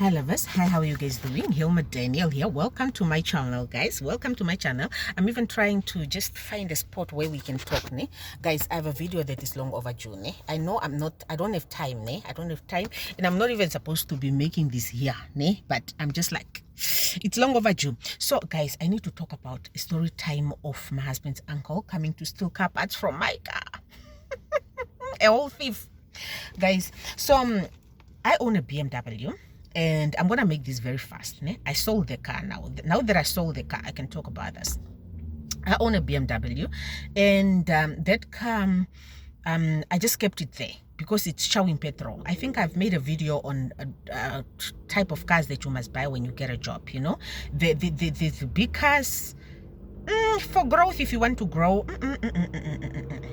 Hi lovers, hi, how are you guys doing? Hilma Daniel here. Welcome to my channel, guys. Welcome to my channel. I'm even trying to just find a spot where we can talk, ne? Guys, I have a video that is long overdue, ne? I know I don't have time, ne? I don't have time, and I'm not even supposed to be making this here, ne? But I'm just like, it's long overdue. So guys, I need to talk about a story time of my husband's uncle coming to steal car parts from my car. A whole thief, guys. So I own a BMW, and I'm gonna make this very fast. Ne? I sold the car now. Now that I sold the car, I can talk about this. I own a BMW, and that car, I just kept it there because it's showing petrol. I think I've made a video on a type of cars that you must buy when you get a job. You know, the big cars. For growth, if you want to grow.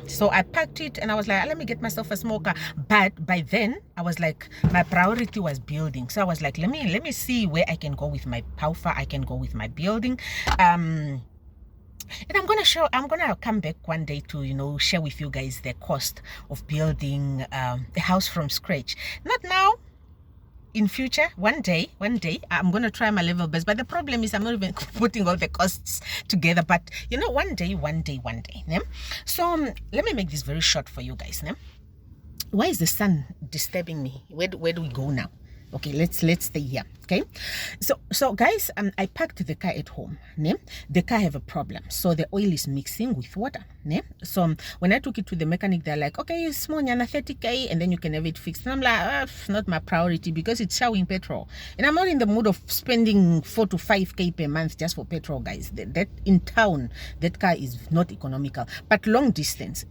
So I packed it and I was like, let me get myself a small car. But by then I was like, my priority was building. So I was like, let me see where I can go with how far I can go with my building. And I'm gonna come back one day to share with you guys the cost of building a house from scratch. Not now, in future, one day I'm gonna try my level best. But the problem is I'm not even putting all the costs together. But one day ne? So let me make this very short for you guys, ne? Why is the sun disturbing me? Where do we go now? Okay, let's stay here. Okay, so guys, I parked the car at home, ne? The car have a problem, so the oil is mixing with water, ne? So when I took it to the mechanic, they're like, okay, it's small, 30K, and then you can have it fixed. And I'm like, not my priority because it's showing petrol, and I'm not in the mood of spending 4 to 5K per month just for petrol, guys. That in town, that car is not economical, but long distance,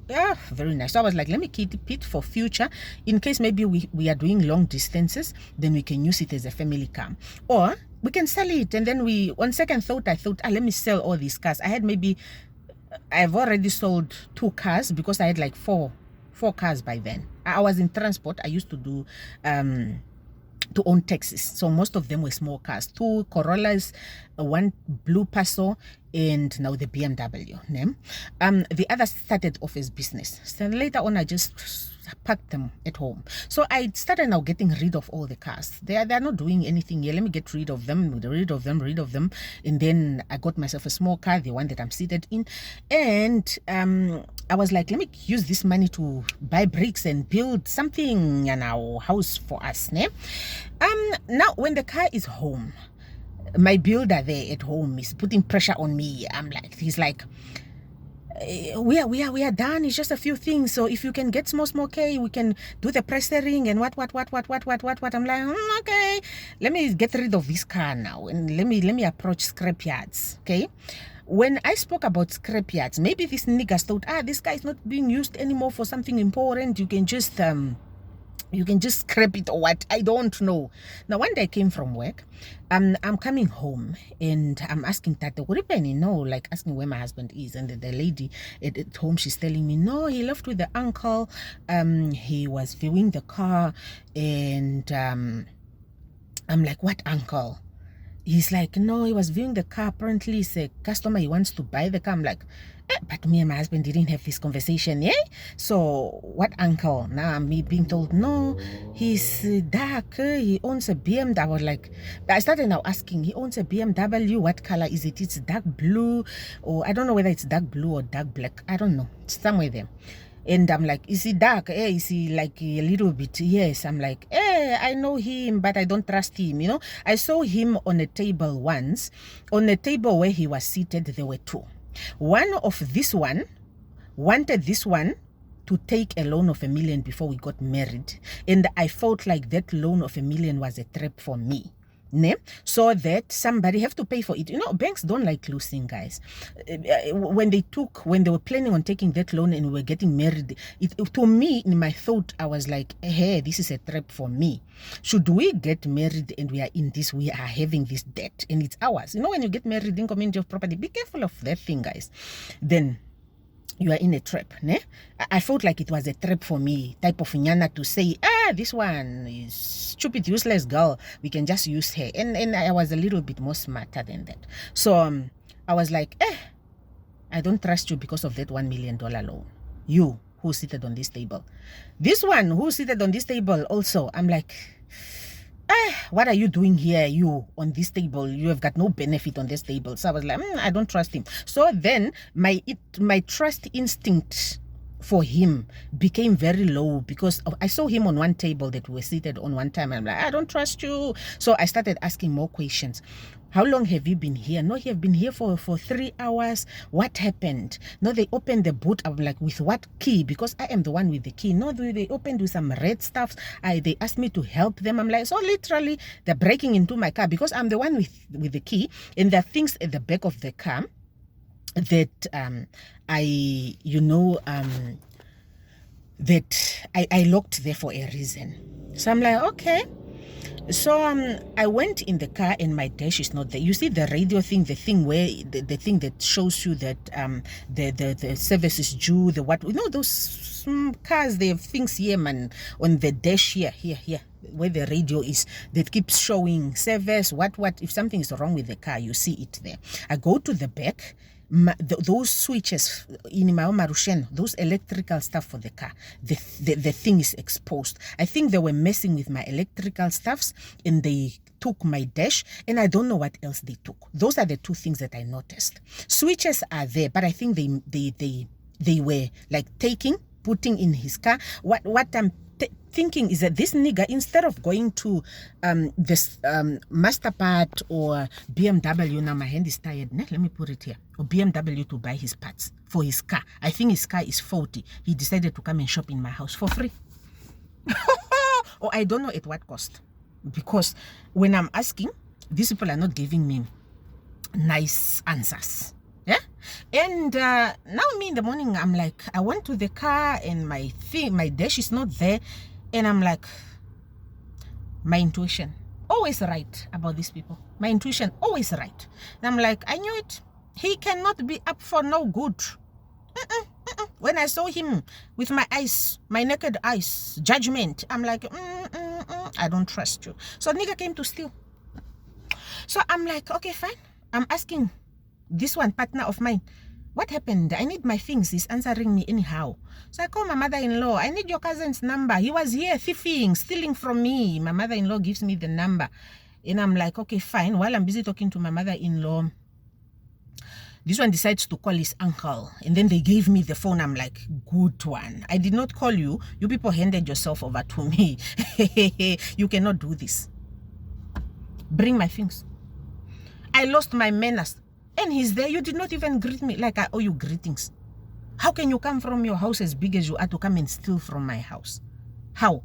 very nice. So I was like, let me keep it for future, in case maybe we are doing long distances, then we can use it as a family car. Or we can sell it, and then on second thought, I thought, let me sell all these cars. I've already sold 2 cars because I had like four cars by then. I was in transport. I used to do to own taxis, so most of them were small cars, 2 Corollas, 1 blue Passo, and now the BMW name. The other started off as business, so later on I just packed them at home. So I started now getting rid of all the cars. They're not doing anything here. Let me get rid of them, and then I got myself a small car, the one that I'm seated in, and I was like, let me use this money to buy bricks and build something in our house for us, ne? Now when the car is home, my builder there at home is putting pressure on me. He's like, we are done. It's just a few things. So if you can get small K, we can do the pressing and what. I'm like, okay, let me get rid of this car now and let me approach scrap yards. Okay. When I spoke about scrap yards, maybe this niggas thought, this guy is not being used anymore for something important. You can just scrap it or what, I don't know. Now one day I came from work, I'm coming home and I'm asking Tata, what happened? Like asking where my husband is, and the lady at home, she's telling me, no, he left with the uncle, he was viewing the car, and I'm like, what uncle? He's like, no, he was viewing the car. Apparently, he's a customer. He wants to buy the car. I'm like, but me and my husband didn't have this conversation, yeah? So, what uncle? Now, me being told, no, he's dark. He owns a BMW. I was like, I started now asking, he owns a BMW. What color is it? It's dark blue, or I don't know whether it's dark blue or dark black. I don't know. It's somewhere there. And I'm like, is he dark? Is he like a little bit? Yes. I'm like, I know him, but I don't trust him. I saw him on a table once. On a table where he was seated, there were 2. One of this one wanted this one to take a loan of $1 million before we got married. And I felt like that loan of $1 million was a trap for me. Ne? So that somebody have to pay for it. Banks don't like losing, guys. When they were planning on taking that loan and we were getting married, to me, in my thought, I was like, hey, this is a trap for me. Should we get married and we are having this debt and it's ours? When you get married in community of property, be careful of that thing, guys. Then you are in a trap, ne? I felt like it was a trap for me, type of nyana to say, this one is stupid, useless girl. We can just use her. And I was a little bit more smarter than that. So I was like, I don't trust you because of that $1 million loan. You who seated on this table. This one who seated on this table also, I'm like, what are you doing here, you, on this table? You have got no benefit on this table. So I was like, I don't trust him. So then my trust instinct for him became very low, because I saw him on one table that we were seated on one time. I'm like, I don't trust you. So I started asking more questions. How long have you been here? No, you have been here for 3 hours. What happened? No, they opened the boot. I'm like, with what key? Because I am the one with the key. No, they opened with some red stuff. They asked me to help them. I'm like, so literally they're breaking into my car because I'm the one with the key, and there are things at the back of the car that I locked there for a reason. So I'm like, okay. So I went in the car and my dash is not there. You see the radio thing, the thing where the thing that shows you that the service is due, the what, those cars, they have things here, man, on the dash here where the radio is, that keeps showing service, what if something is wrong with the car, you see it there. I go to the back. Those switches in Marushen, those electrical stuff for the car, the thing is exposed. I think they were messing with my electrical stuffs and they took my dash, and I don't know what else they took. Those are the two things that I noticed. Switches are there, but I think they were like putting in his car. What I'm thinking is that this nigga, instead of going to this Masterpart or BMW, now my hand is tired, let me put it here, or BMW to buy his parts for his car. I think his car is faulty. He decided to come and shop in my house for free. Or I don't know at what cost, because when I'm asking, these people are not giving me nice answers. Yeah. And now me in the morning, I'm like, I went to the car and my dash is not there, and I'm like, my intuition always right about these people. My intuition always right. And I'm like, I knew it. He cannot be up for no good. When I saw him with my eyes, my naked eyes, judgment, I'm like, I don't trust you. So nigga came to steal. So I'm like, okay, fine. I'm asking this one partner of mine, what happened? I need my things. He's answering me anyhow. So I call my mother-in-law. I need your cousin's number. He was here thieving, stealing from me. My mother-in-law gives me the number. And I'm like, okay, fine. While I'm busy talking to my mother-in-law, this one decides to call his uncle. And then they gave me the phone. I'm like, good one. I did not call you. You people handed yourself over to me. You cannot do this. Bring my things. I lost my manners. And he's there. You did not even greet me like I owe you greetings. How can you come from your house as big as you are to come and steal from my house? How?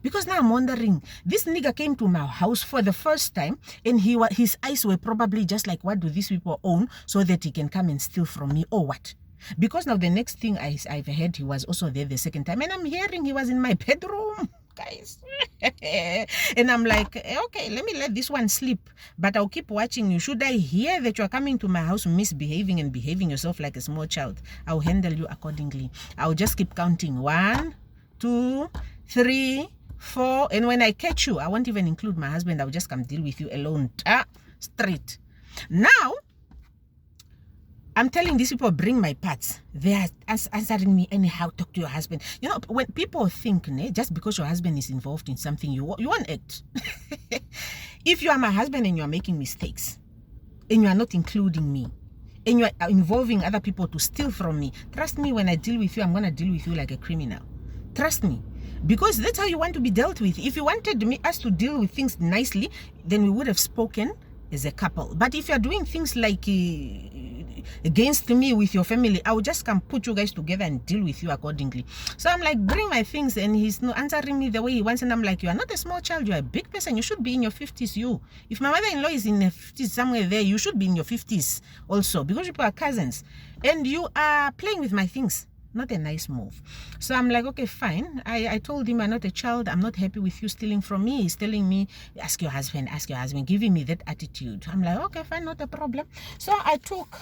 Because now I'm wondering, this nigga came to my house for the first time, and his eyes were probably just like, what do these people own, so that he can come and steal from me, or what? Because now the next thing I've heard, he was also there the second time, and I'm hearing he was in my bedroom, guys. And I'm like, okay, let me let this one sleep, but I'll keep watching you. Should I hear that you're coming to my house misbehaving and behaving yourself like a small child, I'll handle you accordingly. I'll just keep counting. 1, 2, 3, 4, and when I catch you, I won't even include my husband. I'll just come deal with you alone, straight. Now I'm telling these people, bring my parts. They are answering me anyhow. Talk to your husband. You know, when people think, just because your husband is involved in something, you won't act. If you are my husband and you are making mistakes, and you are not including me, and you are involving other people to steal from me, trust me, when I deal with you, I'm going to deal with you like a criminal. Trust me. Because that's how you want to be dealt with. If you wanted us to deal with things nicely, then we would have spoken as a couple. But if you're doing things like against me with your family, I will just come put you guys together and deal with you accordingly. So I'm like, bring my things, and he's not answering me the way he wants, and I'm like, you are not a small child, you are a big person. You should be in your 50s. If my mother-in-law is in her 50s somewhere there, you should be in your 50s also, because you are cousins, and you are playing with my things. Not a nice move. So I'm like, okay, fine. I told him I'm not a child. I'm not happy with you stealing from me. He's telling me, ask your husband, giving me that attitude. I'm like, okay, fine, not a problem. So I took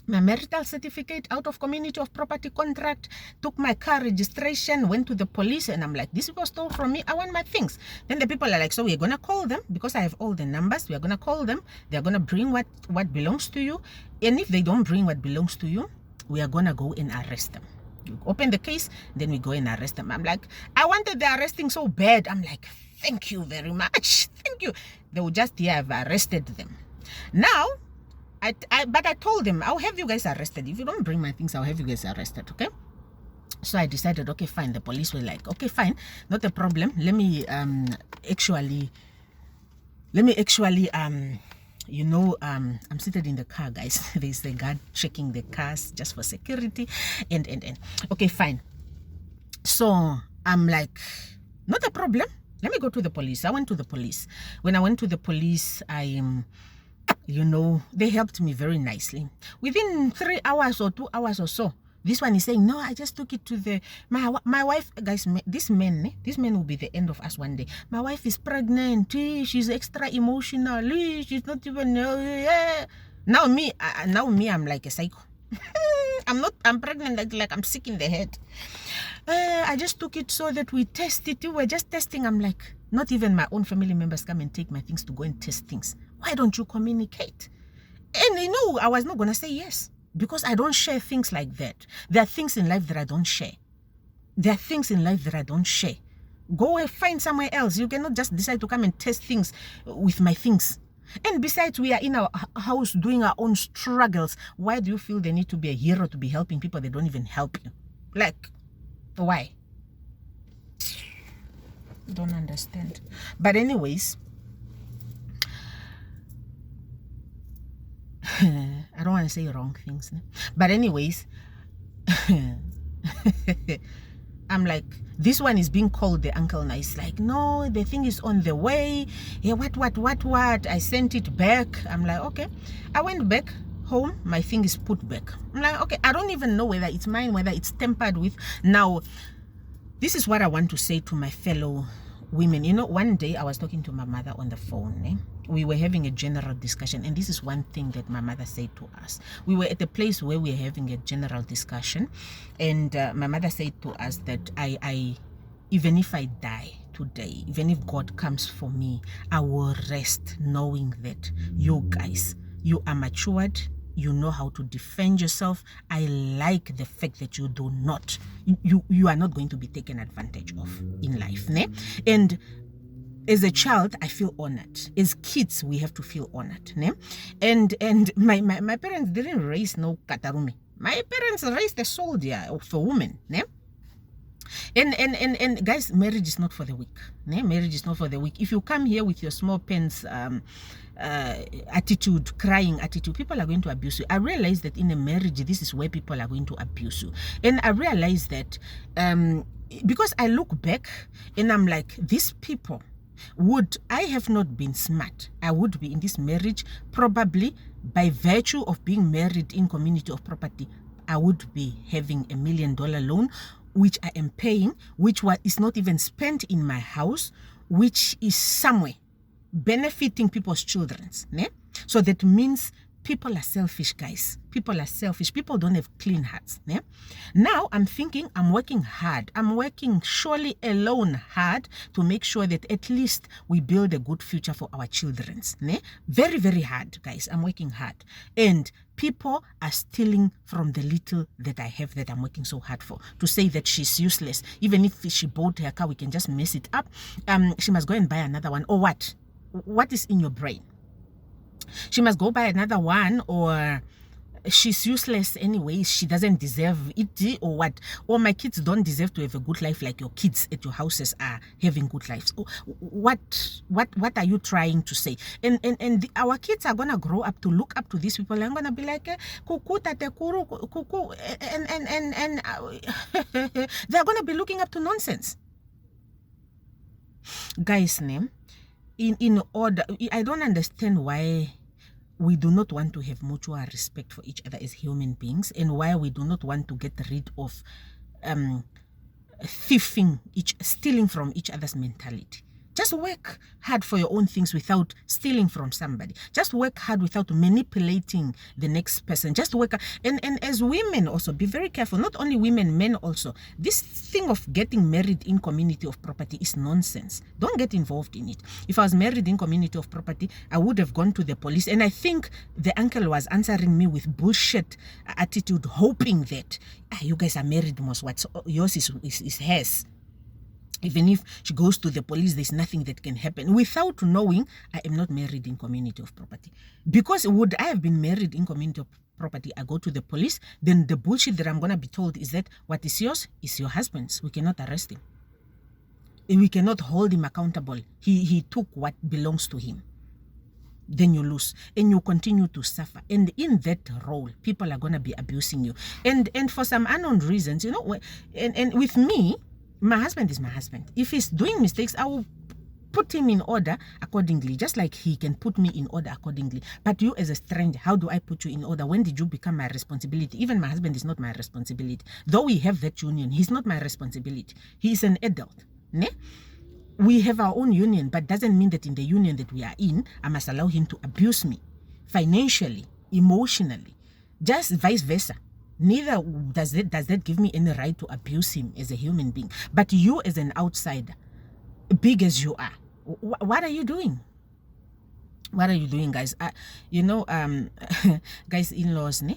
my marital certificate out of community of property contract, took my car registration, went to the police, and I'm like, these people stole from me. I want my things. Then the people are like, so we're going to call them, because I have all the numbers. We're going to call them. They're going to bring what belongs to you. And if they don't bring what belongs to you, we are gonna go and arrest them. You open the case, then we go and arrest them. I'm like, I wanted the arresting so bad. I'm like, thank you very much, thank you. They would just have arrested them. Now, but I told them, I'll have you guys arrested. If you don't bring my things, I'll have you guys arrested, okay? So I decided, okay, fine. The police were like, okay, fine, not a problem. Let me actually, you know, I'm seated in the car, guys. There's the guard checking the cars just for security, and okay, fine. So I'm like, not a problem. Let me go to the police. I went to the police. When I went to the police, you know, they helped me very nicely. Within 3 hours or 2 hours or so, this one is saying, no, I just took it to my wife. Guys, this man will be the end of us one day. My wife is pregnant. She's extra emotional. She's not even... Now me, I'm like a psycho. I'm pregnant, like I'm sick in the head. I just took it so that we test it. We were just testing. I'm like, not even my own family members come and take my things to go and test things. Why don't you communicate? And you know, I was not going to say yes, because I don't share things like that. There are things in life that I don't share. Go and find somewhere else. You cannot just decide to come and test things with my things. And besides, we are in our house doing our own struggles. Why do you feel the need to be a hero to be helping people that don't even help you? Like, why? Don't understand. But anyways, I don't want to say wrong things, but anyways, I'm like, this one is being called the uncle nice. Like, no, the thing is on the way. Yeah, what? I sent it back. I'm like, okay. I went back home. My thing is put back. I'm like, okay, I don't even know whether it's mine, whether it's tampered with. Now, this is what I want to say to my fellow women. You know, one day I was talking to my mother on the phone. We were having a general discussion, and this is one thing that my mother said to us. We were at a place where we were having a general discussion, and my mother said to us that I even if I die today, even if God comes for me, I will rest knowing that you guys, you are matured, you know how to defend yourself. I like the fact that you do not, you are not going to be taken advantage of in life, ne? And as a child, I feel honored. As kids, we have to feel honored, ne? And my parents didn't raise no katarumi. My parents raised a soldier of a woman, ne? And guys, marriage is not for the weak, ne? Marriage is not for the weak. If you come here with your small pants attitude, crying attitude, people are going to abuse you. I realize that in a marriage, this is where people are going to abuse you. And I realize that because I look back and I'm like, these people, would I have not been smart, I would be in this marriage probably by virtue of being married in community of property. I would be having $1 million loan, which I am paying, which is not even spent in my house, which is somewhere benefiting people's children. Ne? So that means people are selfish, guys. People are selfish. People don't have clean hearts. Ne? Now I'm thinking I'm working hard. I'm working surely alone hard to make sure that at least we build a good future for our children. Ne? Very, very hard, guys. I'm working hard. And people are stealing from the little that I have that I'm working so hard for. To say that she's useless. Even if she bought her car, we can just mess it up. She must go and buy another one. Or what? What is in your brain? She must go buy another one, or she's useless anyway, she doesn't deserve it, or what? Or my kids don't deserve to have a good life like your kids at your houses are having good lives. What are you trying to say? And our kids are gonna grow up to look up to these people. I'm gonna be like, kuku tate kuru kuku, and they're gonna be looking up to nonsense. Guys, name in order, I don't understand why we do not want to have mutual respect for each other as human beings, and why we do not want to get rid of stealing from each other's mentality. Just work hard for your own things without stealing from somebody. Just work hard without manipulating the next person. Just work hard. And as women also, be very careful. Not only women, men also. This thing of getting married in community of property is nonsense. Don't get involved in it. If I was married in community of property, I would have gone to the police. And I think the uncle was answering me with bullshit attitude, hoping that you guys are married, most what? So yours is hers. Even if she goes to the police, there's nothing that can happen. Without knowing, I am not married in community of property. Because would I have been married in community of property, I go to the police, then the bullshit that I'm going to be told is that what is yours is your husband's. We cannot arrest him. We cannot hold him accountable. He took what belongs to him. Then you lose and you continue to suffer. And in that role, people are going to be abusing you. And for some unknown reasons, you know, and with me, my husband is my husband. If he's doing mistakes, I will put him in order accordingly, just like he can put me in order accordingly. But you as a stranger, how do I put you in order? When did you become my responsibility? Even my husband is not my responsibility. Though we have that union, he's not my responsibility. He is an adult. Ne? We have our own union, but doesn't mean that in the union that we are in, I must allow him to abuse me financially, emotionally, just vice versa. Neither does that give me any right to abuse him as a human being. But you as an outsider, big as you are, what are you doing? What are you doing, guys? You know, guys, in-laws, ne?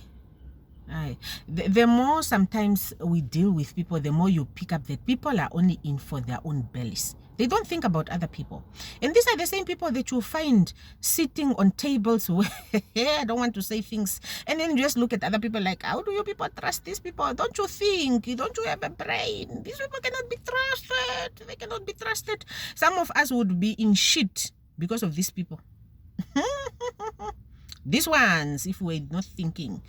The more sometimes we deal with people, the more you pick up that people are only in for their own bellies. They don't think about other people. And these are the same people that you find sitting on tables where I don't want to say things. And then you just look at other people like, how do you people trust these people? Don't you think? Don't you have a brain? These people cannot be trusted. They cannot be trusted. Some of us would be in shit because of these people. These ones, if we're not thinking.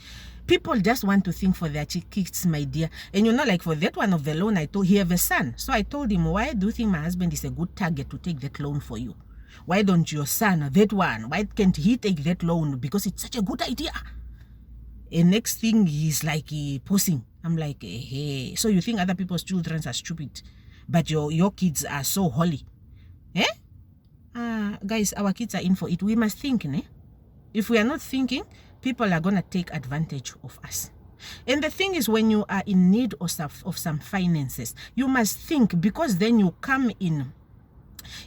People just want to think for their kids, my dear. And you know, like for that one of the loan, I told he have a son. So I told him, why do you think my husband is a good target to take that loan for you? Why don't your son, that one, why can't he take that loan? Because it's such a good idea. And next thing he's like posing. I'm like, hey, so you think other people's children are stupid, but your kids are so holy? Eh? Guys, our kids are in for it. We must think, ne? If we are not thinking, people are going to take advantage of us. And the thing is, when you are in need of some finances, you must think, because then you come in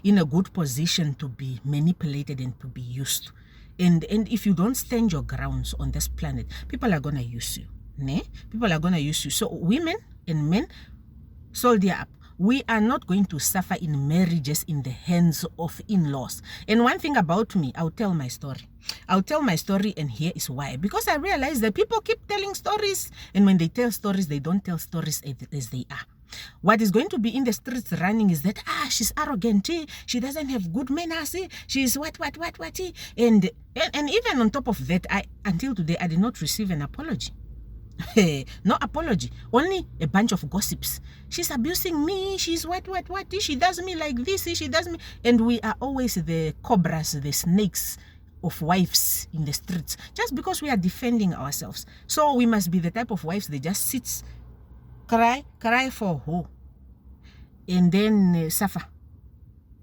a good position to be manipulated and to be used. And if you don't stand your grounds on this planet, people are going to use you. Ne? People are going to use you. So women and men, soldier up. We are not going to suffer in marriages in the hands of in-laws. And one thing about me, I'll tell my story. I'll tell my story, and here is why. Because I realize that people keep telling stories, and when they tell stories, they don't tell stories as they are. What is going to be in the streets running is that, she's arrogant, she doesn't have good manners, she's what. And even on top of that, until today, I did not receive an apology. No apology, only a bunch of gossips. She's abusing me, she's what, she does me like this, she does me. And we are always the cobras, the snakes of wives in the streets, just because we are defending ourselves. So we must be the type of wives that just sits, cry for who, and then suffer.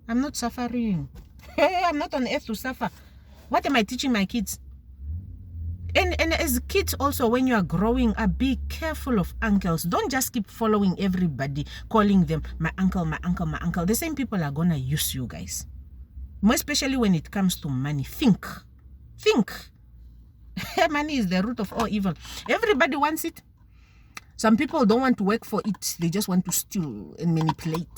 I'm not suffering. I'm not on earth to suffer. What am I teaching my kids? And as kids also, when you are growing up, be careful of uncles. Don't just keep following everybody, calling them my uncle. The same people are gonna use you, guys. More especially when it comes to money. Think. Money is the root of all evil. Everybody wants it. Some people don't want to work for it. They just want to steal and manipulate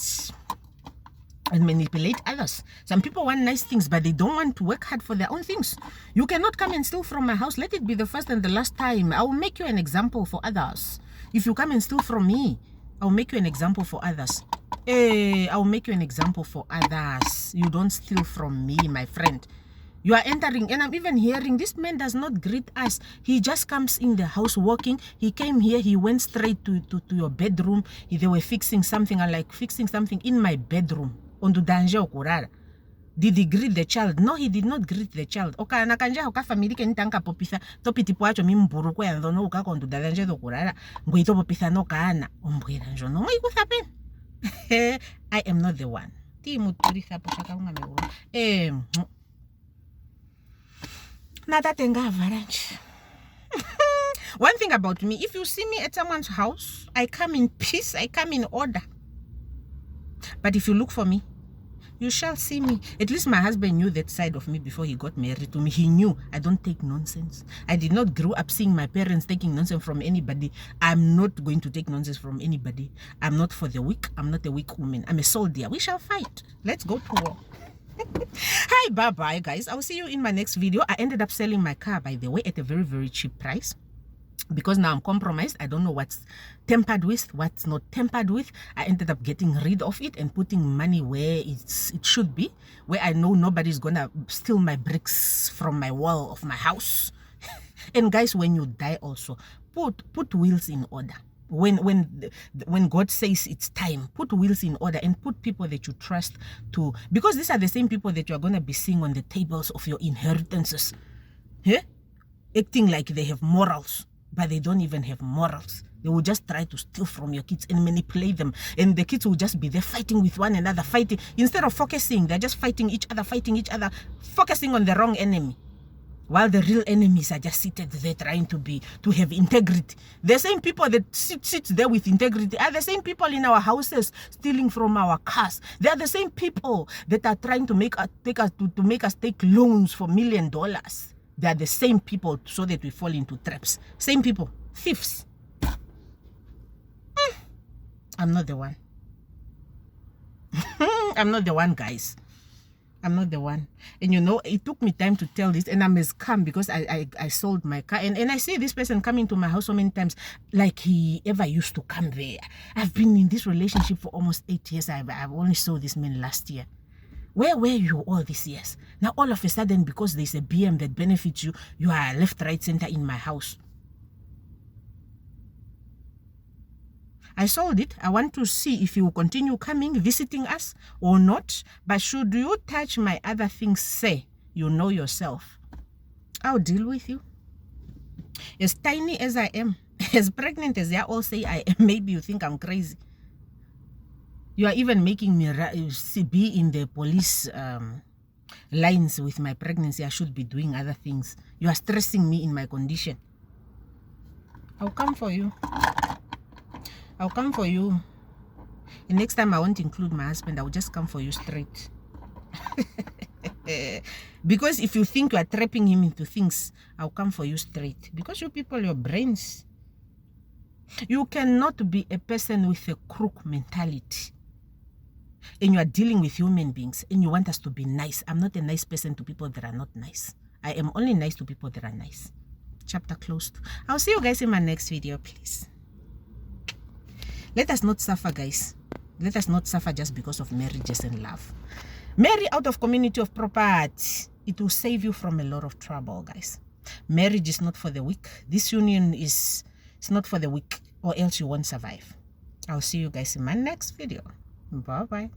others. Some people want nice things, but they don't want to work hard for their own things. You cannot come and steal from my house. Let it be the first and the last time. I will make you an example for others. If you come and steal from me, I will make you an example for others. I will make you an example for others. You don't steal from me, my friend. You are entering, and I'm even hearing this man does not greet us. He just comes in the house walking. He came here, he went straight to your bedroom. They were fixing something. I like fixing something in my bedroom. On the danger okurara. Did he greet the child? No, he did not greet the child. Oka nakanja oka family ken tanka popisa topiti poacho mimburu kwa ndono oka kondu danger okurara. Ngwito popisa no kana ombwira njono. Ngai kuthapen. I am not the one. Timu turisa poshaka unga mewo. Nada tenga avalanche. One thing about me, if you see me at someone's house, I come in peace, I come in order. But if you look for me, You shall see me. At least my husband knew that side of me before he got married to me. He knew I don't take nonsense. I did not grow up seeing my parents taking nonsense from anybody. I'm not going to take nonsense from anybody. I'm not for the weak. I'm not a weak woman. I'm a soldier. We shall fight. Let's go to war. Hi, bye-bye, guys. I'll see you in my next video. I ended up selling my car, by the way, at a very, very cheap price. Because now I'm compromised. I don't know what's tempered with, what's not tempered with. I ended up getting rid of it and putting money where it should be, where I know nobody's gonna steal my bricks from my wall of my house. And guys, when you die also, put wheels in order. When God says it's time, put wheels in order and put people that you trust to, because these are the same people that you are going to be seeing on the tables of your inheritances, acting like they have morals, but they don't even have morals. They will just try to steal from your kids and manipulate them, and the kids will just be there fighting with one another, fighting instead of focusing. They're just fighting each other, focusing on the wrong enemy, while the real enemies are just seated there trying to have integrity. The same people that sit there with integrity are the same people in our houses stealing from our cars. They are the same people that are trying to make us take loans for $1 million. They are the same people, so that we fall into traps. Same people, thieves. I'm not the one. I'm not the one, guys. I'm not the one. And you know, it took me time to tell this, and I'm as calm because I sold my car. And I see this person coming to my house so many times, like he ever used to come there. I've been in this relationship for almost 8 years. I've only saw this man last year. Where were you all these years? Now all of a sudden, because there's a BM that benefits you, you are left, right, center in my house. I sold it. I want to see if you will continue coming, visiting us or not. But should you touch my other things, say, you know yourself. I'll deal with you. As tiny as I am, as pregnant as they all say I am, maybe you think I'm crazy. You are even making me be in the police lines with my pregnancy. I should be doing other things. You are stressing me in my condition. I'll come for you. I'll come for you. And next time I won't include my husband. I will just come for you straight. Because if you think you are trapping him into things, I'll come for you straight. Because you people, your brains. You cannot be a person with a crook mentality. And you are dealing with human beings. And you want us to be nice. I'm not a nice person to people that are not nice. I am only nice to people that are nice. Chapter closed. I'll see you guys in my next video, please. Let us not suffer, guys. Let us not suffer just because of marriages and love. Marry out of community of property. It will save you from a lot of trouble, guys. Marriage is not for the weak. This union is not for the weak, or else you won't survive. I'll see you guys in my next video. Bye-bye.